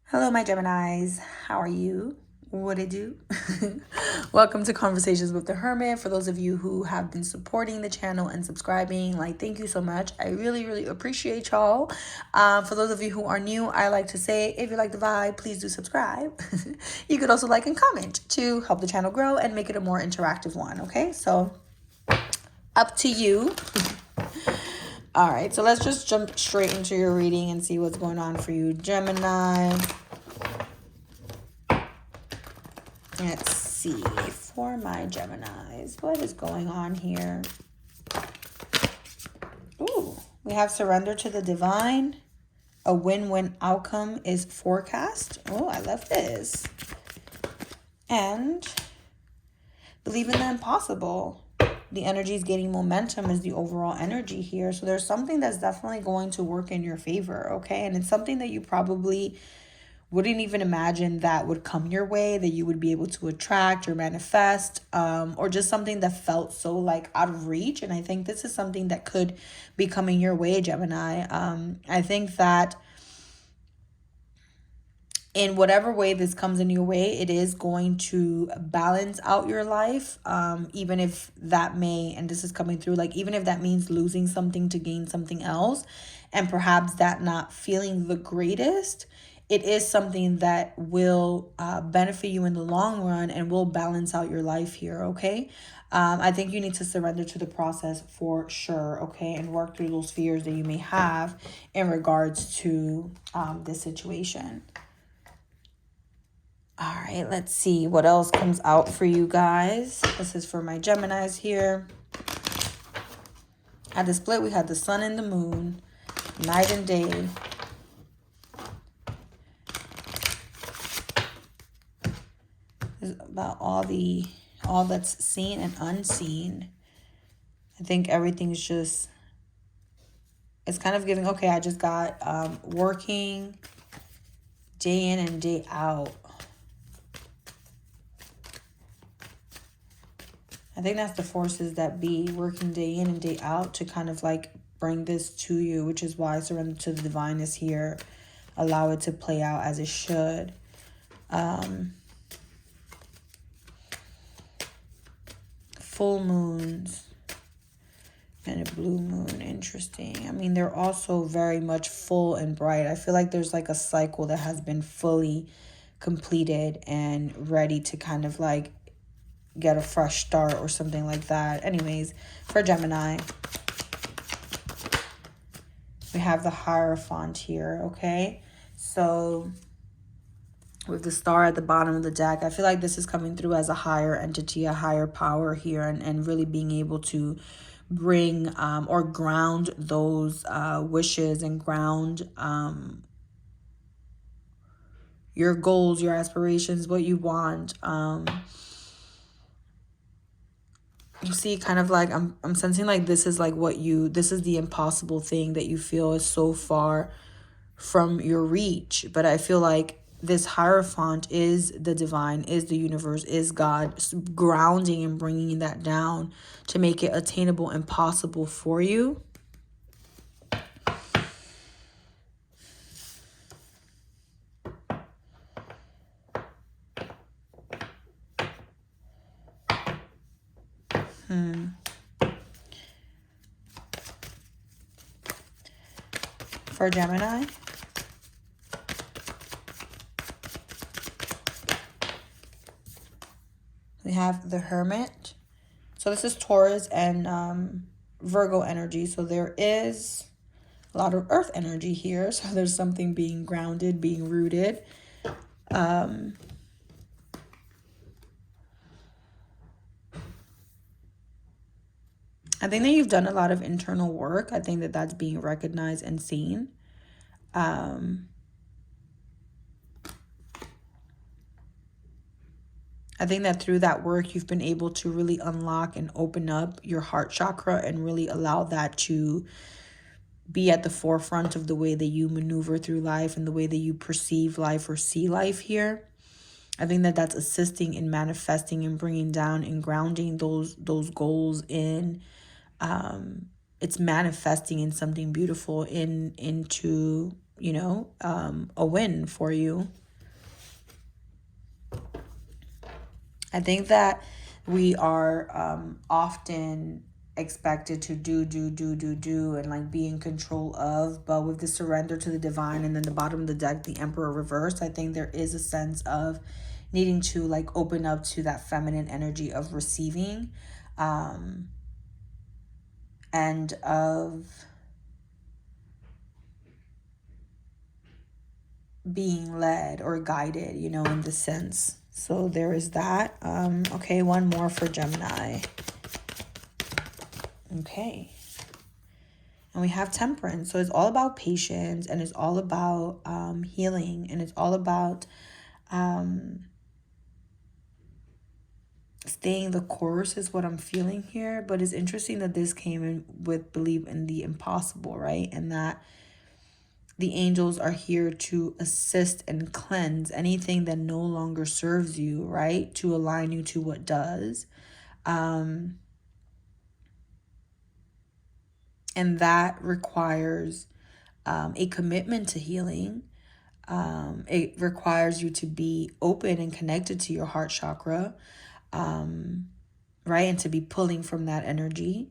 Hello, my Geminis. How are you? What it do? Welcome to Conversations with the Hermit. For those of you who have been supporting the channel and subscribing, thank you so much. I really appreciate y'all. For those of you who are new, I like to say, if you like the vibe, please do subscribe. You could also like and comment to help the channel grow and make it a more interactive one, okay? So, up to you. All right, so let's just jump straight into your reading and see what's going on for you, Gemini. Let's see, for my Geminis, what is going on here? Ooh, we have surrender to the divine. A win-win outcome is forecast. Oh, I love this. And believe in the impossible. The energy is gaining momentum is the overall energy here. So there's something that's definitely going to work in your favor, okay? And it's something that you probably wouldn't even imagine that would come your way, that you would be able to attract or manifest, or just something that felt so out of reach. And I think this is something that could be coming your way, Gemini. I think that in whatever way this comes in your way, it is going to balance out your life, even if that may, and this is coming through, even if that means losing something to gain something else, and perhaps that not feeling the greatest, it is something that will benefit you in the long run and will balance out your life here, okay? I think you need to surrender to the process for sure, okay? And work through those fears that you may have in regards to this situation. All right, let's see what else comes out for you guys. This is for my Geminis here. At the split, we had the sun and the moon, night and day. This is about all that's seen and unseen. I think everything's just, it's kind of giving, okay, I just got working day in and day out. I think that's the forces that be working day in and day out to kind of bring this to you, which is why surrender to the divine is here. Allow it to play out as it should. Full moons and a blue moon. Interesting. I mean, they're also very much full and bright. I feel like there's a cycle that has been fully completed and ready to kind of get a fresh start or something like that. Anyways, for Gemini, we have the Hierophant here, okay? So with the star at the bottom of the deck, I feel like this is coming through as a higher entity, a higher power here, and really being able to bring or ground those wishes and ground your goals, your aspirations, what you want. You see, kind of I'm sensing this is this is the impossible thing that you feel is so far from your reach. But I feel like this Hierophant is the divine, is the universe, is God grounding and bringing that down to make it attainable and possible for you. For Gemini, we have the Hermit. So this is Taurus and Virgo energy. So there is a lot of earth energy here. So there's something being grounded, being rooted. I think that you've done a lot of internal work. I think that that's being recognized and seen. I think that through that work, you've been able to really unlock and open up your heart chakra and really allow that to be at the forefront of the way that you maneuver through life and the way that you perceive life or see life here. I think that that's assisting in manifesting and bringing down and grounding those goals in. It's manifesting in something beautiful into a win for you. I think that we are often expected to do and like be in control of, but with the surrender to the divine and then the bottom of the deck, the Emperor reversed, I think there is a sense of needing to like open up to that feminine energy of receiving, and of being led or guided, in the sense. So there is that. Okay, one more for Gemini. Okay. And we have Temperance. So it's all about patience, and it's all about healing, and it's all about staying the course is what I'm feeling here. But it's interesting that this came in with believe in the impossible, right? And that the angels are here to assist and cleanse anything that no longer serves you, right? To align you to what does. And that requires a commitment to healing. It requires you to be open and connected to your heart chakra, right? And to be pulling from that energy.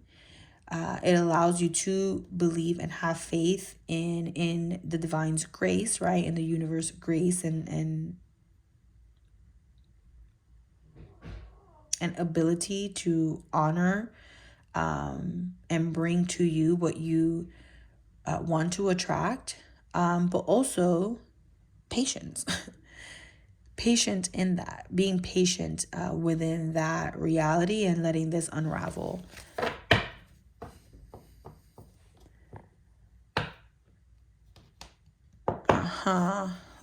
It allows you to believe and have faith in the divine's grace, right? In the universe grace and ability to honor and bring to you what you want to attract, but also patience. Patient in that, being patient within that reality and letting this unravel.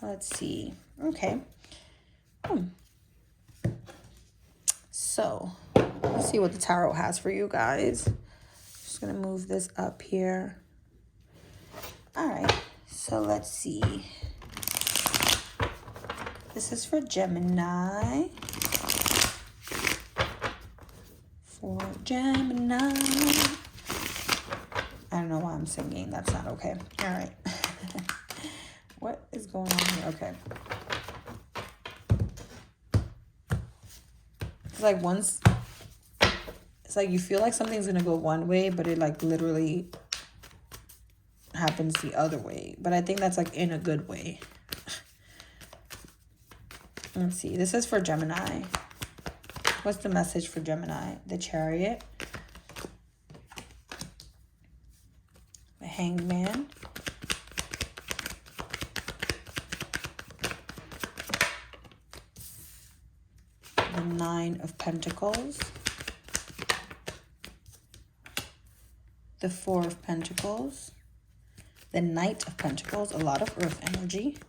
Let's see. Okay. So, let's see what the tarot has for you guys. Just gonna move this up here. All right. So let's see. This is for Gemini. For Gemini. I don't know why I'm singing. That's not okay. All right. What is going on here? Okay. It's like you feel like something's going to go one way, but it like literally happens the other way. But I think that's like in a good way. Let's see. This is for Gemini. What's the message for Gemini? The Chariot. The Hanged Man. The Nine of Pentacles. The Four of Pentacles. The Knight of Pentacles. A lot of earth energy.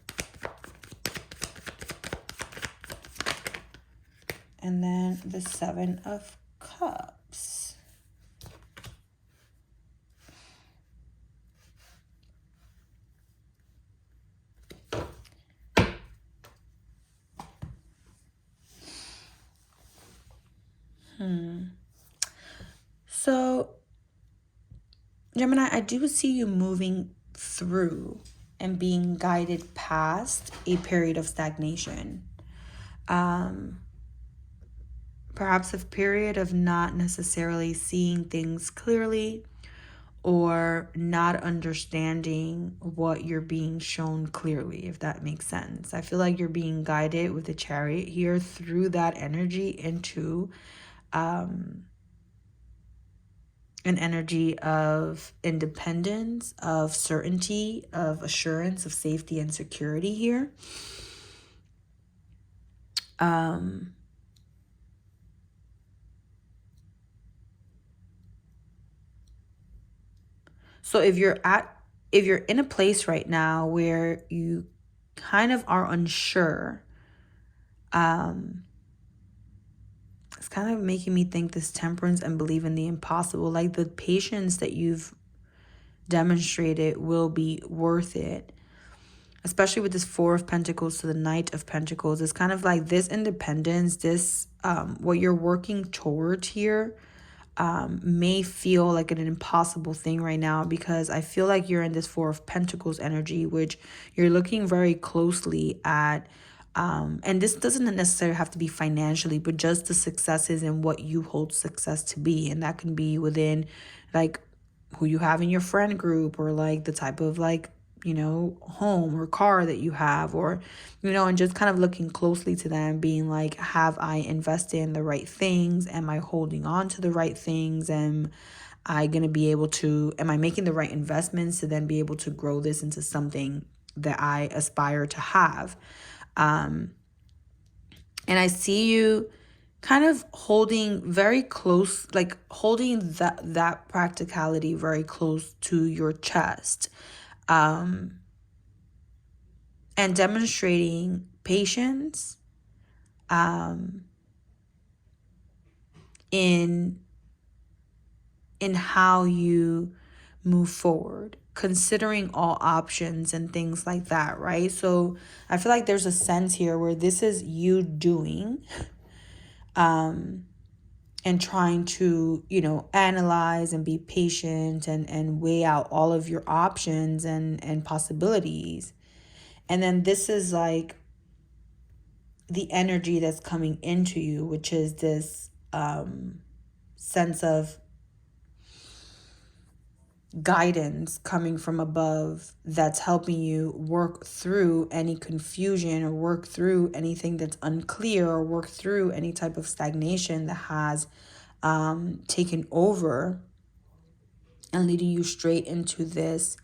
And then the Seven of Cups. So, Gemini, I do see you moving through and being guided past a period of stagnation. Perhaps a period of not necessarily seeing things clearly or not understanding what you're being shown clearly, if that makes sense. I feel like you're being guided with the Chariot here through that energy into an energy of independence, of certainty, of assurance, of safety and security here. So if you're in a place right now where you kind of are unsure, it's kind of making me think this temperance and believe in the impossible, like the patience that you've demonstrated will be worth it. Especially with this Four of Pentacles to the Knight of Pentacles. It's kind of like this independence, this what you're working towards here, may feel like an impossible thing right now, because I feel like you're in this Four of Pentacles energy, which you're looking very closely at. And this doesn't necessarily have to be financially, but just the successes and what you hold success to be. And that can be within like who you have in your friend group, or like the type of like, home or car that you have, or, and just kind of looking closely to them, being like, have I invested in the right things? Am I holding on to the right things? Am I making the right investments to then be able to grow this into something that I aspire to have? And I see you kind of holding very close, like holding that practicality very close to your chest. And demonstrating patience in how you move forward, considering all options and things like that, right? So I feel like there's a sense here where this is you doing and trying to, analyze and be patient and weigh out all of your options and possibilities. And then this is like the energy that's coming into you, which is this sense of guidance coming from above that's helping you work through any confusion, or work through anything that's unclear, or work through any type of stagnation that has taken over, and leading you straight into this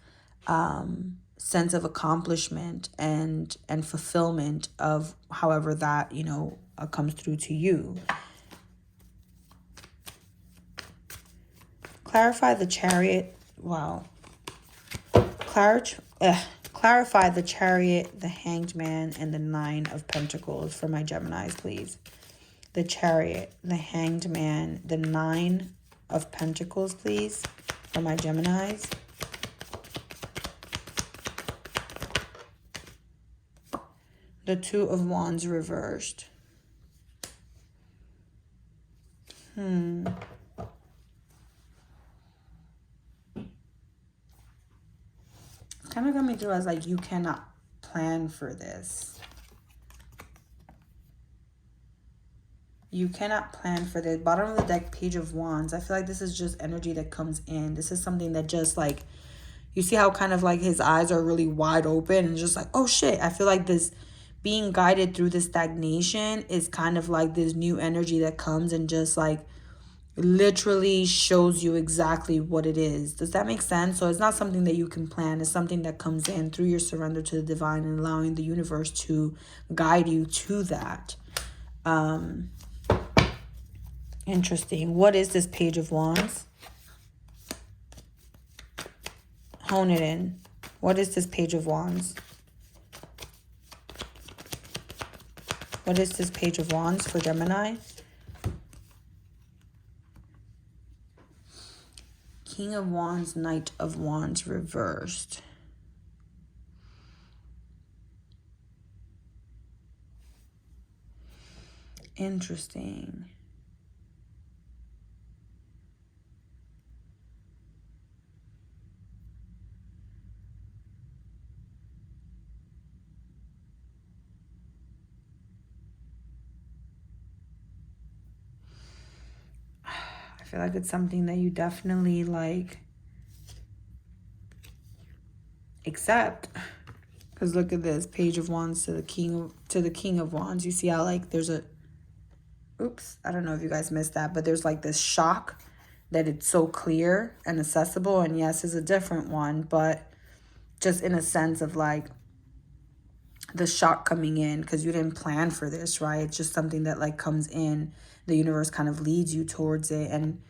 sense of accomplishment and fulfillment of however that comes through to you. Clarify the Chariot. Wow. Clarify the Chariot, the Hanged Man, and the Nine of Pentacles for my Geminis, please. The Chariot, the Hanged Man, the Nine of Pentacles, please, for my Geminis. The Two of Wands reversed. Kind of coming through as like you cannot plan for this. You cannot plan for this. Bottom of the deck, Page of Wands. I feel like this is just energy that comes in. This is something that just like, you see how kind of like his eyes are really wide open and just like, oh shit. I feel like this being guided through this stagnation is kind of like this new energy that comes and just like literally shows you exactly what it is. Does that make sense? So it's not something that you can plan. It's something that comes in through your surrender to the divine and allowing the universe to guide you to that. Interesting. What is this Page of Wands? Hone it in. What is this Page of Wands? What is this Page of Wands for Gemini? King of Wands, Knight of Wands reversed. Interesting. I feel like it's something that you definitely like accept. Because look at this, Page of Wands to the King of Wands. You see how like there's a, oops, I don't know if you guys missed that, but there's like this shock that it's so clear and accessible. And yes, it's a different one, but just in a sense of like the shock coming in because you didn't plan for this, right? It's just something that like comes in. The universe kind of leads you towards it, and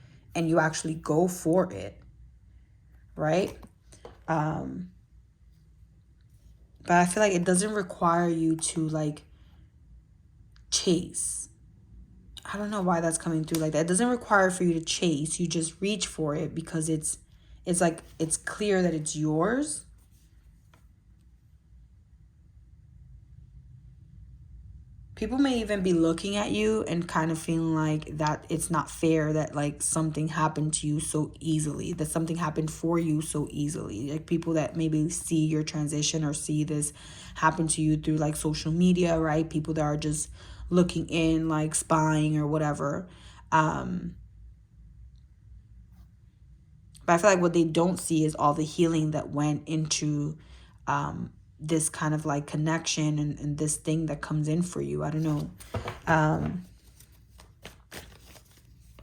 you actually go for it, right? But I feel like it doesn't require you to like chase. I don't know why that's coming through like that. It doesn't require for you to chase. You just reach for it because it's like it's clear that it's yours. people may even be looking at you and kind of feeling like that it's not fair that like something happened to you so easily, that something happened for you so easily. Like people that maybe see your transition or see this happen to you through like social media, right? People that are just looking in, like spying or whatever. But I feel like what they don't see is all the healing that went into this kind of like connection and this thing that comes in for you. I don't know.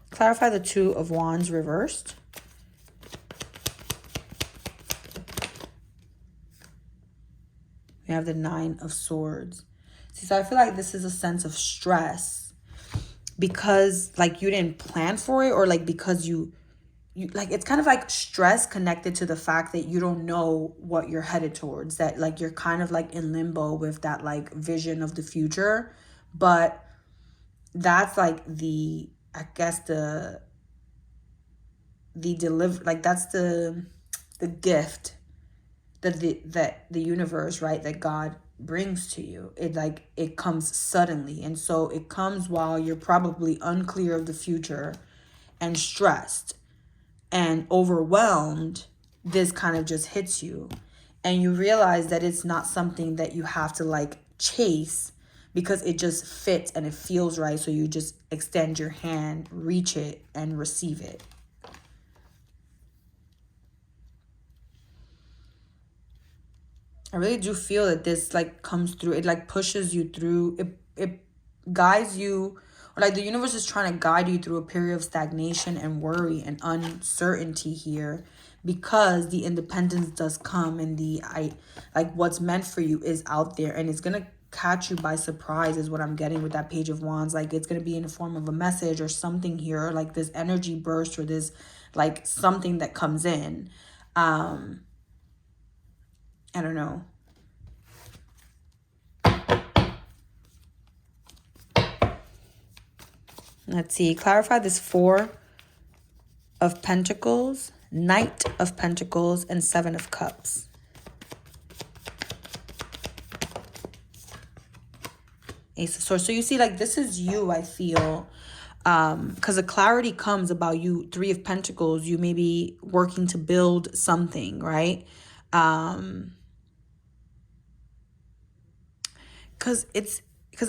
Clarify the Two of Wands reversed. We have the Nine of Swords. See, so I feel like this is a sense of stress because like you didn't plan for it, or like because you like, it's kind of like stress connected to the fact that you don't know what you're headed towards, that like you're kind of like in limbo with that like vision of the future. But that's like the, I guess the deliver, like that's the gift that the universe, right, that God brings to you. It like it comes suddenly, and so it comes while you're probably unclear of the future and stressed and overwhelmed. This kind of just hits you and you realize that it's not something that you have to like chase, because it just fits and it feels right. So you just extend your hand, reach it, and receive it. I really do feel that this like comes through. It like pushes you through. It guides you, or like the universe is trying to guide you through a period of stagnation and worry and uncertainty here, because the independence does come, and like what's meant for you is out there, and it's gonna catch you by surprise is what I'm getting with that Page of Wands. Like it's gonna be in the form of a message or something here, or like this energy burst, or this like something that comes in. I don't know. Let's see. Clarify this Four of Pentacles, Knight of Pentacles, and Seven of Cups. Ace of Swords. So you see, like, this is you, I feel. Because the clarity comes about you. Three of Pentacles, you may be working to build something, right? Because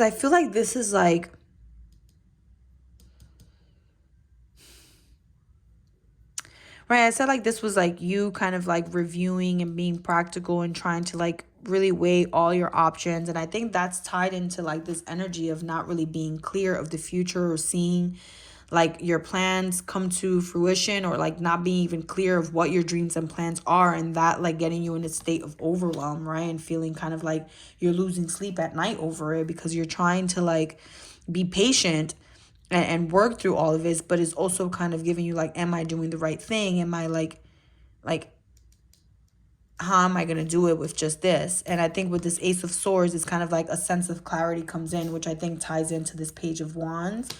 I feel like this is like, right, I said like this was like you kind of like reviewing and being practical and trying to like really weigh all your options. And I think that's tied into like this energy of not really being clear of the future, or seeing like your plans come to fruition, or like not being even clear of what your dreams and plans are, and that like getting you in a state of overwhelm, right? And feeling kind of like you're losing sleep at night over it, because you're trying to like be patient and work through all of this, but it's also kind of giving you like, am I doing the right thing? Am I like how am I going to do it with just this? And I think with this Ace of Swords, it's kind of like a sense of clarity comes in, which I think ties into this Page of Wands.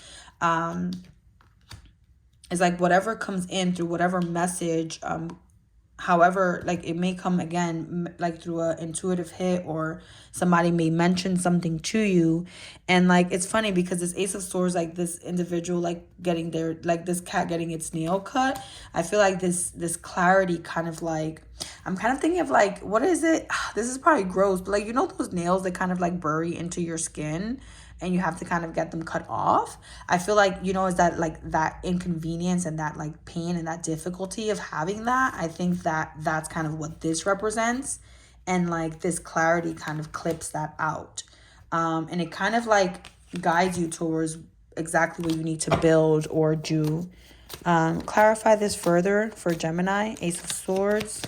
It's like whatever comes in through whatever message, however, like it may come again, like through a intuitive hit, or somebody may mention something to you. And like, it's funny because this Ace of Swords, like this individual, like getting their, like this cat getting its nail cut. I feel like this clarity kind of like, I'm kind of thinking of like, what is it? This is probably gross, but like, you know, those nails that kind of like bury into your skin, and you have to kind of get them cut off. I feel like, you know, is that like that inconvenience and that like pain and that difficulty of having that. I think that that's kind of what this represents. And like this clarity kind of clips that out. And it kind of like guides you towards exactly what you need to build or do. Clarify this further for Gemini. Ace of Swords.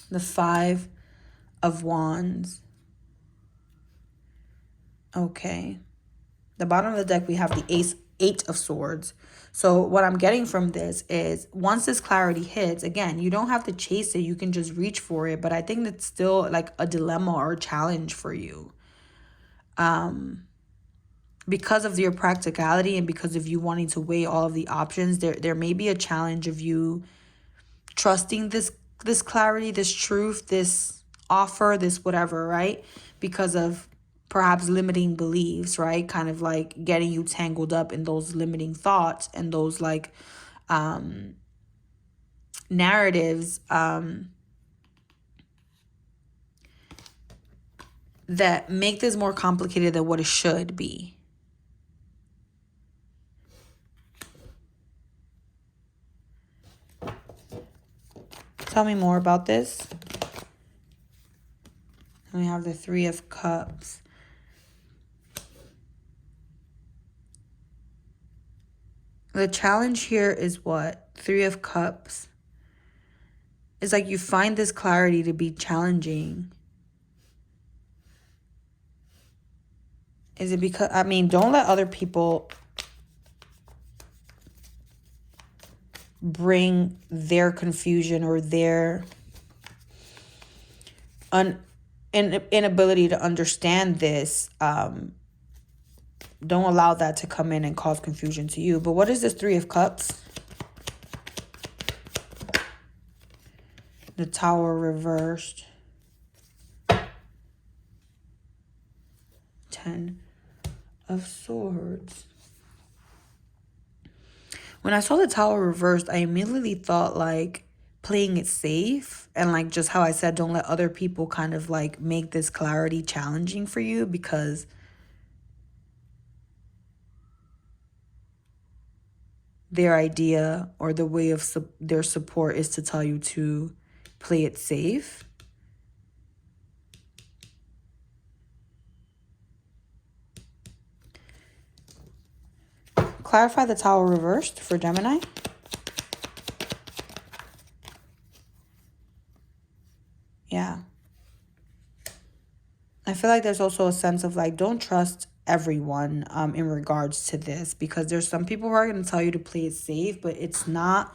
The Five of Wands. Okay. The bottom of the deck, we have the Eight of Swords. So what I'm getting from this is once this clarity hits, again, you don't have to chase it. You can just reach for it. But I think that's still like a dilemma or a challenge for you. Because of your practicality and because of you wanting to weigh all of the options, there may be a challenge of you trusting this clarity, this truth, this offer, this whatever, right? Because of perhaps limiting beliefs, right? Kind of like getting you tangled up in those limiting thoughts and those like narratives that make this more complicated than what it should be. Tell me more about this. And we have the Three of Cups. The challenge here is what? Three of Cups. It's like you find this clarity to be challenging. Is it because, I mean, don't let other people bring their confusion or their inability to understand this. Don't allow that to come in and cause confusion to you. But what is this Three of Cups? The Tower reversed. 10 of Swords. When I saw the Tower reversed, I immediately thought like playing it safe, and like just how I said, don't let other people kind of like make this clarity challenging for you, because their idea or the way of their support is to tell you to play it safe. Clarify the Tower reversed for Gemini. Yeah. I feel like there's also a sense of like, don't trust everyone in regards to this, because there's some people who are going to tell you to play it safe, but it's not.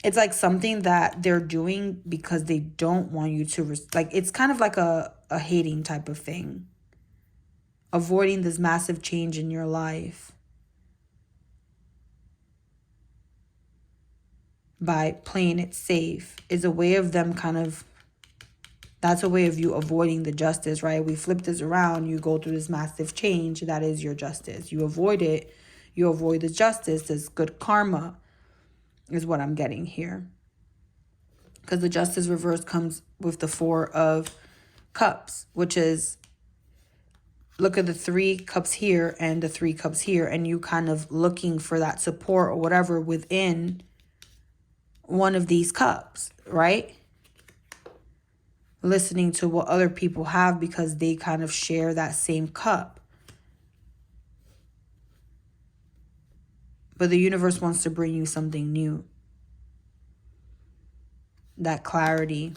It's like something that they're doing because they don't want you to, like, it's kind of like a hating type of thing. Avoiding this massive change in your life by playing it safe is a way of them kind of, that's a way of you avoiding the justice, right? We flip this around, you go through this massive change, that is your justice. You avoid it, you avoid the justice, this good karma is what I'm getting here. Because the justice reverse comes with the Four of Cups, which is, look at the 3 cups here and the 3 cups here, and you kind of looking for that support or whatever within one of these cups, right? Listening to what other people have because they kind of share that same cup. But the universe wants to bring you something new. That clarity.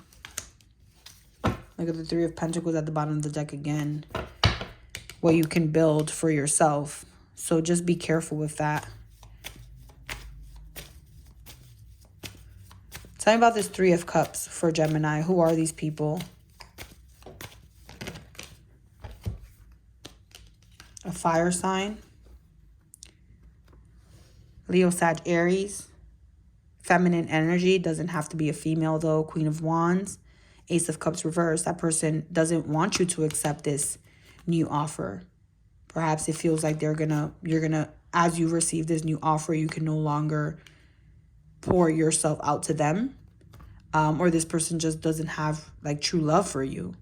Look at the 3 of Pentacles at the bottom of the deck again. What you can build for yourself. So just be careful with that. Tell me about this 3 of Cups for Gemini. Who are these people? A fire sign. Leo, Sag, Aries. Feminine energy. Doesn't have to be a female though. Queen of Wands. Ace of Cups reversed. That person doesn't want you to accept this new offer. Perhaps it feels like you're gonna, as you receive this new offer, you can no longer pour yourself out to them. Or this person just doesn't have like true love for you.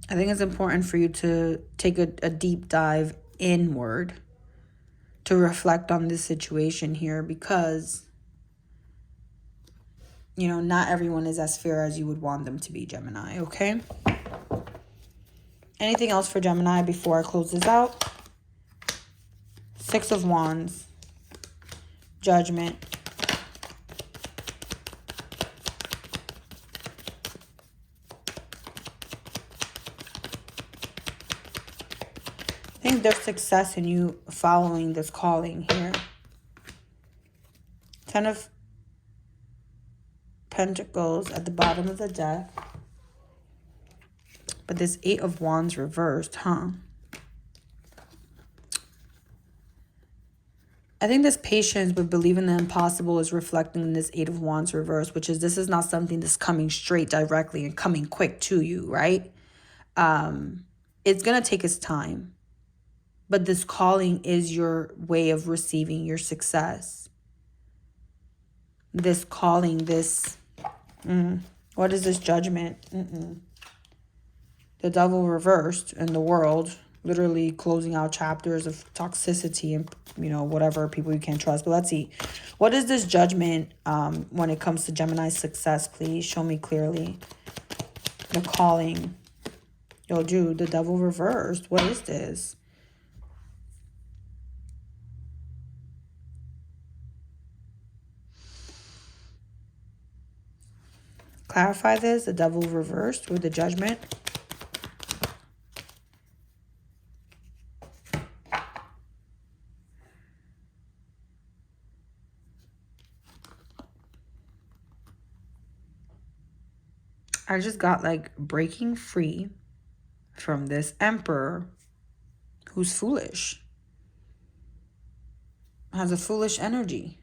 I think it's important for you to take a deep dive inward to reflect on this situation here, because, you know, not everyone is as fair as you would want them to be, Gemini, okay? Anything else for Gemini before I close this out? 6 of Wands. Judgment. I think there's success in you following this calling here. 10 of Pentacles at the bottom of the deck. But this Eight of Wands reversed, huh? I think this patience with believing the impossible is reflecting in this Eight of Wands reverse, which is this is not something that's coming straight directly and coming quick to you, right? It's going to take its time. But this calling is your way of receiving your success. This calling, this... what is this Judgment? The Devil reversed in the world. Literally closing out chapters of toxicity and, you know, whatever, people you can't trust. But let's see. What is this Judgment when it comes to Gemini's success? Please show me clearly. The calling. Yo, dude, the Devil reversed. What is this? Clarify this. The Devil reversed with the Judgment. I just got like breaking free from this Emperor who's foolish. Has a foolish energy.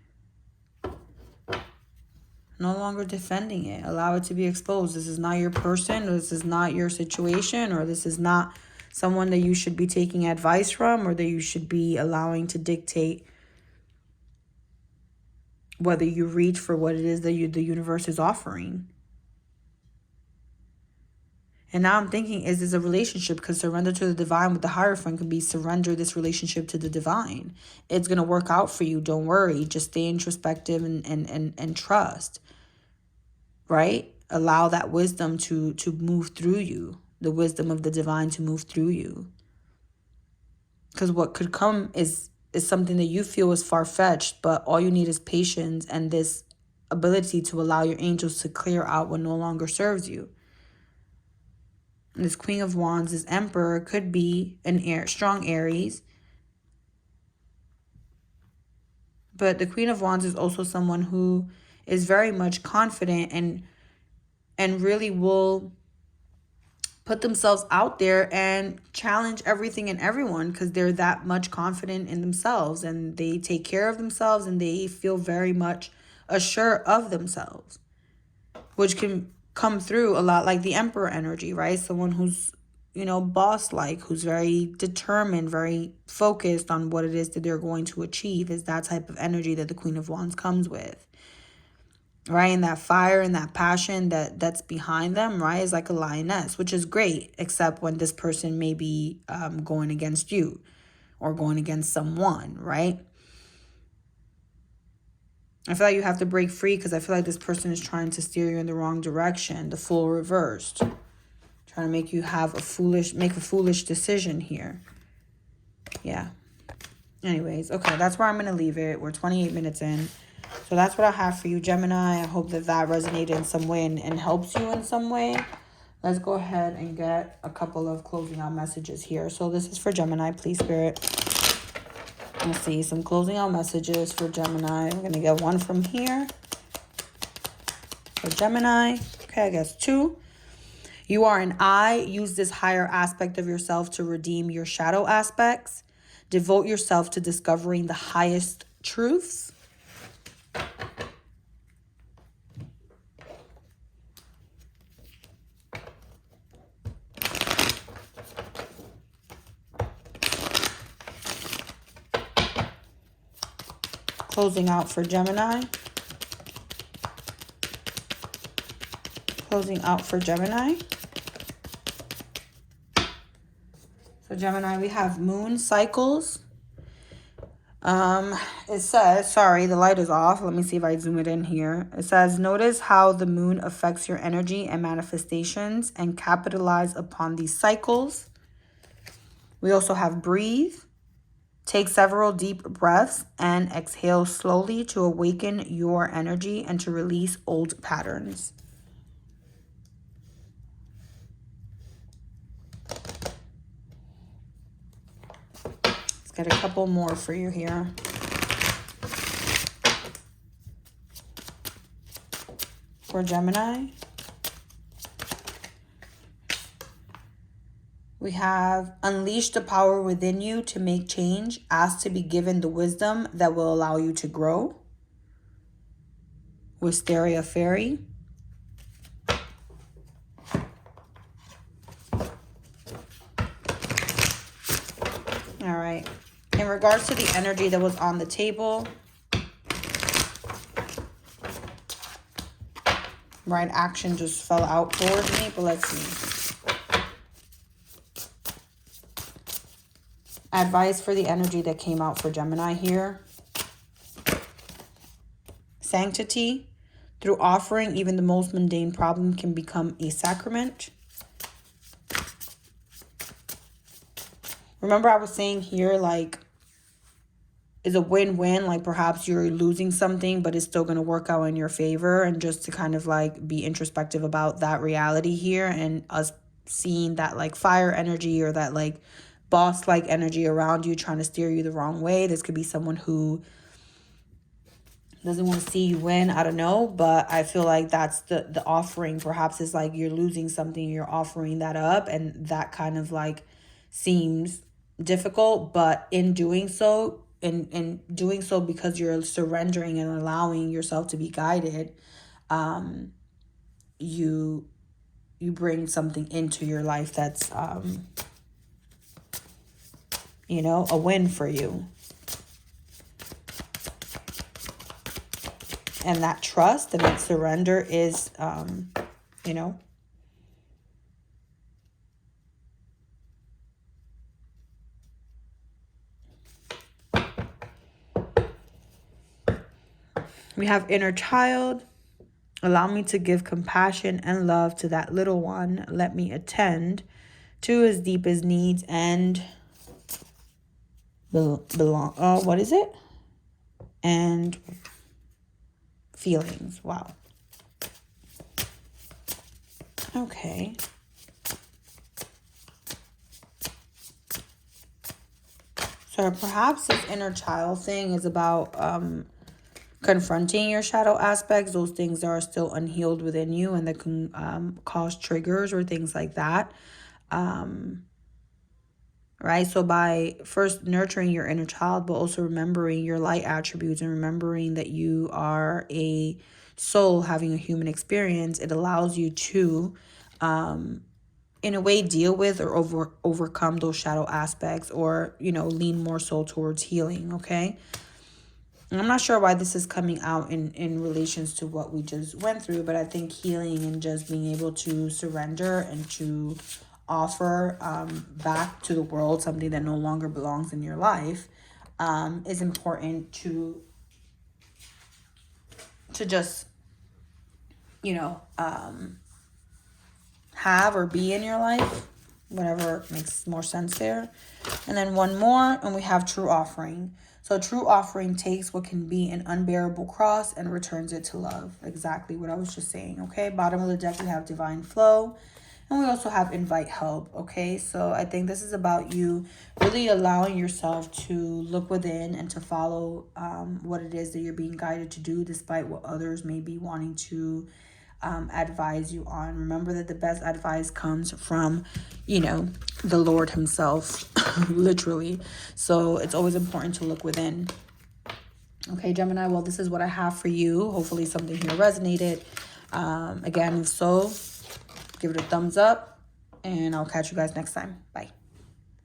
No longer defending it. Allow it to be exposed. This is not your person. This is not your situation. Or this is not someone that you should be taking advice from. Or that you should be allowing to dictate whether you reach for what it is that the universe is offering. And now I'm thinking, is this a relationship? Because surrender to the divine with the Hierophant can be surrender this relationship to the divine. It's going to work out for you. Don't worry. Just stay introspective and trust. Right? Allow that wisdom to move through you. The wisdom of the divine to move through you. Because what could come is something that you feel is far-fetched, but all you need is patience and this ability to allow your angels to clear out what no longer serves you. This Queen of Wands, this Emperor, could be an strong Aries. But the Queen of Wands is also someone who is very much confident and really will put themselves out there and challenge everything and everyone because they're that much confident in themselves and they take care of themselves and they feel very much assured of themselves, which can come through a lot like the Emperor energy, right? Someone who's, you know, boss-like, who's very determined, very focused on what it is that they're going to achieve is that type of energy that the Queen of Wands comes with, right? And that fire and that passion that's behind them, right, is like a lioness, which is great, except when this person may be going against you or going against someone, right? I feel like you have to break free because I feel like this person is trying to steer you in the wrong direction. The Fool reversed. Trying to make you have make a foolish decision here. Yeah. Anyways, okay, that's where I'm going to leave it. We're 28 minutes in. So that's what I have for you, Gemini. I hope that resonated in some way and helps you in some way. Let's go ahead and get a couple of closing out messages here. So this is for Gemini, please, Spirit. Let's see, some closing out messages for Gemini. I'm going to get one from here for Gemini. Okay, I guess two. You are an I. Use this higher aspect of yourself to redeem your shadow aspects. Devote yourself to discovering the highest truths. Closing out for Gemini. Closing out for Gemini. So Gemini, we have moon cycles. It says, sorry, the light is off. Let me see if I zoom it in here. It says, notice how the moon affects your energy and manifestations and capitalize upon these cycles. We also have breathe. Take several deep breaths and exhale slowly to awaken your energy and to release old patterns. Let's get a couple more for you here. For Gemini. We have unleash the power within you to make change. Ask to be given the wisdom that will allow you to grow. Wisteria Fairy. All right. In regards to the energy that was on the table, right action just fell out towards me, but let's see. Advice for the energy that came out for Gemini here. Sanctity. Through offering, even the most mundane problem can become a sacrament. Remember I was saying here, like, is a win-win. Like perhaps you're losing something, but it's still going to work out in your favor. And just to kind of like be introspective about that reality here, and us seeing that like fire energy or that like boss-like energy around you trying to steer you the wrong way. This could be someone who doesn't want to see you win. I don't know, but I feel like that's the offering. Perhaps it's like you're losing something, you're offering that up, and that kind of like seems difficult, but in doing so, in doing so because you're surrendering and allowing yourself to be guided, you bring something into your life that's you know, a win for you. And that trust and that surrender is, you know, we have inner child. Allow me to give compassion and love to that little one. Let me attend to his deepest needs and belong. Oh, what is it? And feelings. Wow. Okay. So perhaps this inner child thing is about confronting your shadow aspects, those things that are still unhealed within you and that can cause triggers or things like that. Right? So by first nurturing your inner child, but also remembering your light attributes and remembering that you are a soul having a human experience, it allows you to, in a way, deal with or overcome those shadow aspects, or, you know, lean more so towards healing, okay? And I'm not sure why this is coming out in relations to what we just went through, but I think healing and just being able to surrender and to offer back to the world something that no longer belongs in your life is important to just, you know, have or be in your life, whatever makes more sense there. And then one more, and we have true offering. So true offering takes what can be an unbearable cross and returns it to love. Exactly what I was just saying, okay? Bottom of the deck, we have divine flow. And we also have invite help, okay? So I think this is about you really allowing yourself to look within and to follow what it is that you're being guided to do, despite what others may be wanting to advise you on. Remember that the best advice comes from, you know, the Lord himself, literally. So it's always important to look within. Okay, Gemini, well, this is what I have for you. Hopefully something here resonated. Again, if so, give it a thumbs up, and I'll catch you guys next time. Bye.